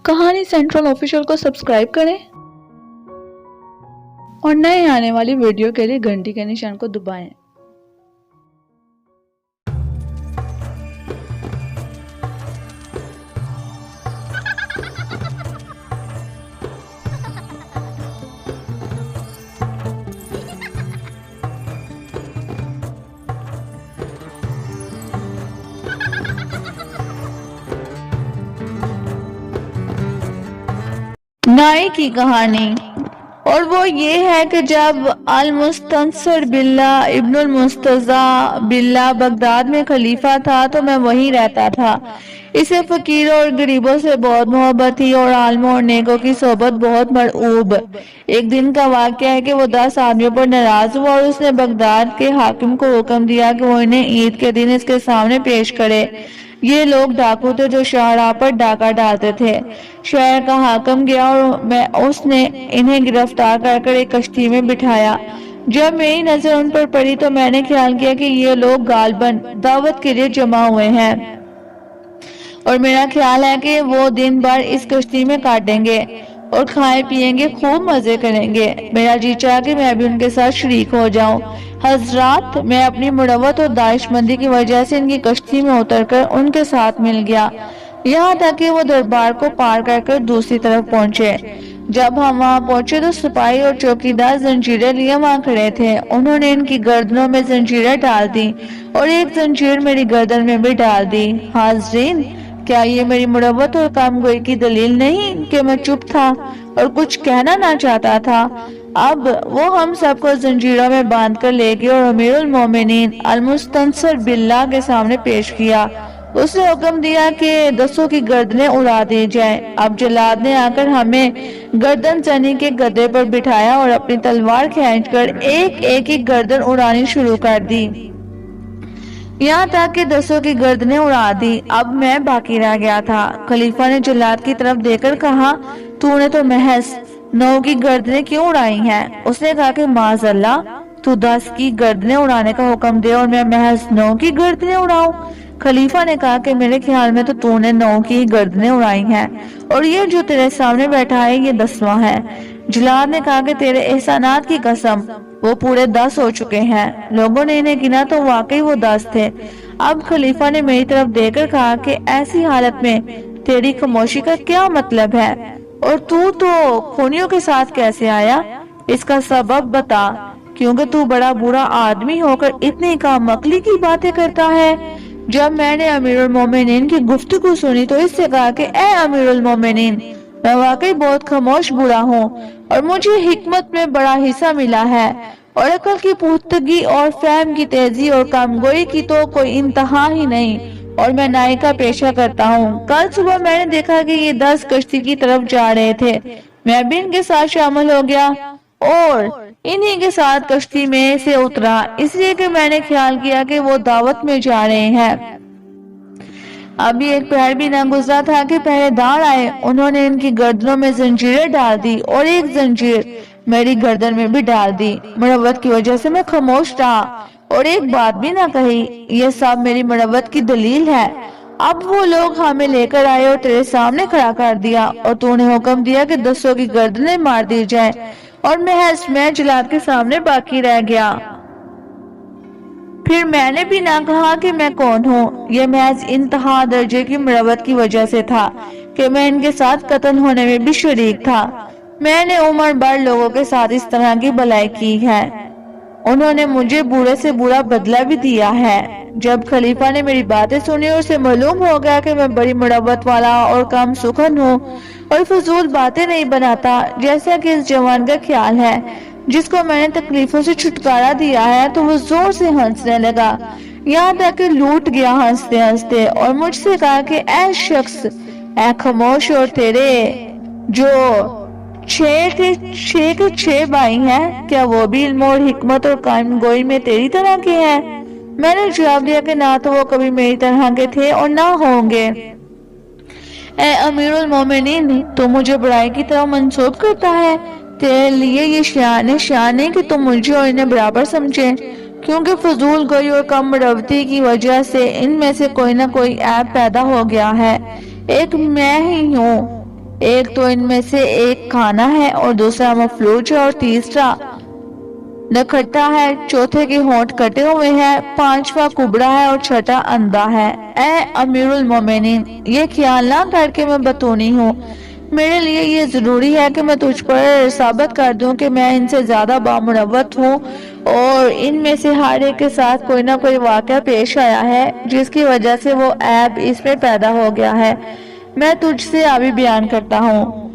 کہانی central official کو subscribe کریں اور نئے آنے والی ویڈیو کے لیے گھنٹی کے نشان کو دبائیں۔ نائی کی کہانی، اور وہ یہ ہے کہ جب المستنصر باللہ ابن المستضع باللہ بغداد میں خلیفہ تھا تو میں وہیں رہتا تھا۔ اسے فقیروں اور غریبوں سے بہت محبت تھی اور عالموں اور نیکوں کی صحبت بہت مرعوب۔ ایک دن کا واقعہ ہے کہ وہ 10 آدمیوں پر ناراض ہوا اور اس نے بغداد کے حاکم کو حکم دیا کہ وہ انہیں عید کے دن اس کے سامنے پیش کرے۔ یہ لوگ ڈاکو تھے جو شاہراہ پر ڈاکہ ڈالتے تھے۔ شہر کا حاکم گیا اور اس نے انہیں گرفتار کر ایک کشتی میں بٹھایا۔ جب میری نظر ان پر پڑی تو میں نے خیال کیا کہ یہ لوگ غالباً دعوت کے لیے جمع ہوئے ہیں اور میرا خیال ہے کہ وہ دن بھر اس کشتی میں کاٹیں گے اور کھائیں پیئیں گے، خوب مزے کریں گے۔ میرا جی چاہا کہ میں بھی ان کے ساتھ شریک ہو جاؤں۔ حضرات، میں اپنی مروت اور دانش مندی کی وجہ سے ان کی کشتی میں اتر کر ان کے ساتھ مل گیا، یہاں تک کہ وہ دربار کو پار کر دوسری طرف پہنچے۔ جب ہم وہاں پہنچے تو سپاہی اور چوکیدار زنجیریں لیے وہاں کھڑے تھے۔ انہوں نے ان کی گردنوں میں زنجیریں ڈال دی اور ایک زنجیر میری گردن میں بھی ڈال دی۔ حاضرین، کیا یہ میری مروت اور کام گوئی کی دلیل نہیں کہ میں چپ تھا اور کچھ کہنا نہ چاہتا تھا؟ اب وہ ہم سب کو زنجیروں میں باندھ کر لے گئے اور امیر المومنین المستنصر باللہ کے سامنے پیش کیا۔ اس نے حکم دیا کہ 10 کی گردنیں اڑا دی جائیں۔ اب جلاد نے آ کر ہمیں گردن زنی کے گدھے پر بٹھایا اور اپنی تلوار کھینچ کر ایک ایک کی گردن اڑانی شروع کر دی، یہاں تک کہ 10 کی گردنیں اڑا دی۔ اب میں باقی رہ گیا تھا۔ خلیفہ نے جلاد کی طرف دیکھ کر کہا، تو نے تو محض 9 کی گردنیں کیوں اڑائی ہیں؟ اس نے کہا کہ معاذ اللہ، تو 10 کی گردنیں اڑانے کا حکم دے اور میں محض 9 کی گردنیں اڑاؤں؟ خلیفہ نے کہا کہ میرے خیال میں تو نے 9 کی گردنیں اڑائی ہیں اور یہ جو تیرے سامنے بیٹھا ہے یہ 10واں ہے۔ جلاد نے کہا کہ تیرے احسانات کی قسم، وہ پورے 10 ہو چکے ہیں۔ لوگوں نے انہیں گنا تو واقعی وہ 10 تھے۔ اب خلیفہ نے میری طرف دیکھ کر کہا کہ ایسی حالت میں تیری خاموشی کا کیا مطلب ہے اور تو خونیوں کے ساتھ کیسے آیا؟ اس کا سبب بتا، کیونکہ تو بڑا برا آدمی ہو کر اتنی کام عقلی کی باتیں کرتا ہے۔ جب میں نے امیر المومنین کی گفتگو سنی تو اس سے کہا کہ اے امیر المومنین، میں واقعی بہت خاموش برا ہوں اور مجھے حکمت میں بڑا حصہ ملا ہے اور عقل کی پختگی اور فہم کی تیزی اور کامگوئی کی تو کوئی انتہا ہی نہیں، اور میں نائی کا پیشہ کرتا ہوں۔ کل صبح میں نے دیکھا کہ یہ 10 کشتی کی طرف جا رہے تھے۔ میں بھی ان کے ساتھ شامل ہو گیا اور انہی کے ساتھ کشتی میں سے اترا، اس لیے کہ میں نے خیال کیا کہ وہ دعوت میں جا رہے ہیں۔ ابھی ایک پہر بھی نہ گزرا تھا کہ پہرے دار آئے۔ انہوں نے ان کی گردنوں میں زنجیریں ڈال دی اور ایک زنجیر میری گردن میں بھی ڈال دی۔ مروت کی وجہ سے میں خاموش رہا اور ایک بات بھی نہ کہی۔ یہ سب میری مروت کی دلیل ہے۔ اب وہ لوگ ہمیں لے کر آئے اور تیرے سامنے کھڑا کر دیا اور تو نے حکم دیا کہ 10 کی گردنیں مار دی جائیں اور محض میں جلاد کے سامنے باقی رہ گیا۔ پھر میں نے بھی نہ کہا کہ میں کون ہوں۔ یہ محض انتہا درجے کی مروت کی وجہ سے تھا کہ میں ان کے ساتھ قتل ہونے میں بھی شریک تھا۔ میں نے عمر بھر لوگوں کے ساتھ اس طرح کی بلائی کی ہے، انہوں نے مجھے برے سے برا بدلہ بھی دیا ہے۔ جب خلیفہ نے میری باتیں سنی اور اسے معلوم ہو گیا کہ میں بڑی مروت والا اور کم سخن ہوں اور فضول باتیں نہیں بناتا جیسا کہ اس جوان کا خیال ہے جس کو میں نے تکلیفوں سے چھٹکارا دیا ہے، تو وہ زور سے ہنسنے لگا، یہاں تک کہ لوٹ گیا ہنستے ہنستے، اور مجھ سے کہا کہ اے شخص، اے خاموش، اور تیرے جو 6 بھائی ہیں، کیا وہ بھی علم اور حکمت اور قائم گوئی میں تیری طرح کے ہیں؟ میں نے جواب دیا کہ نہ تو وہ کبھی میری طرح کے تھے اور نہ ہوں گے۔ اے امیر المومنین، تو مجھے برائی کی طرح منسوب کرتا ہے؟ تیرے لیے یہ شان ہے کہ تم مجھے اور انہیں برابر سمجھے، کیونکہ فضول گوئی اور کم مروتی کی وجہ سے ان میں سے کوئی نہ کوئی عیب پیدا ہو گیا ہے۔ ایک میں ہی ہوں ایک تو ان میں سے ایک کھانا ہے اور دوسرا مفلوج ہے اور تیسرا نکھٹا ہے، چوتھے کے ہونٹ کٹے ہوئے ہیں، پانچواں کبڑا ہے اور چھٹا اندھا ہے۔ اے امیر المومنین، یہ خیال نہ کر کے میں بتونی ہوں، میرے لیے یہ ضروری ہے کہ میں تجھ پر ثابت کر دوں کہ میں ان سے زیادہ بامروت ہوں اور ان میں سے ہر ایک کے ساتھ کوئی نہ کوئی واقعہ پیش آیا ہے جس کی وجہ سے وہ عیب اس میں پیدا ہو گیا ہے۔ میں تجھ سے ابھی بیان کرتا ہوں۔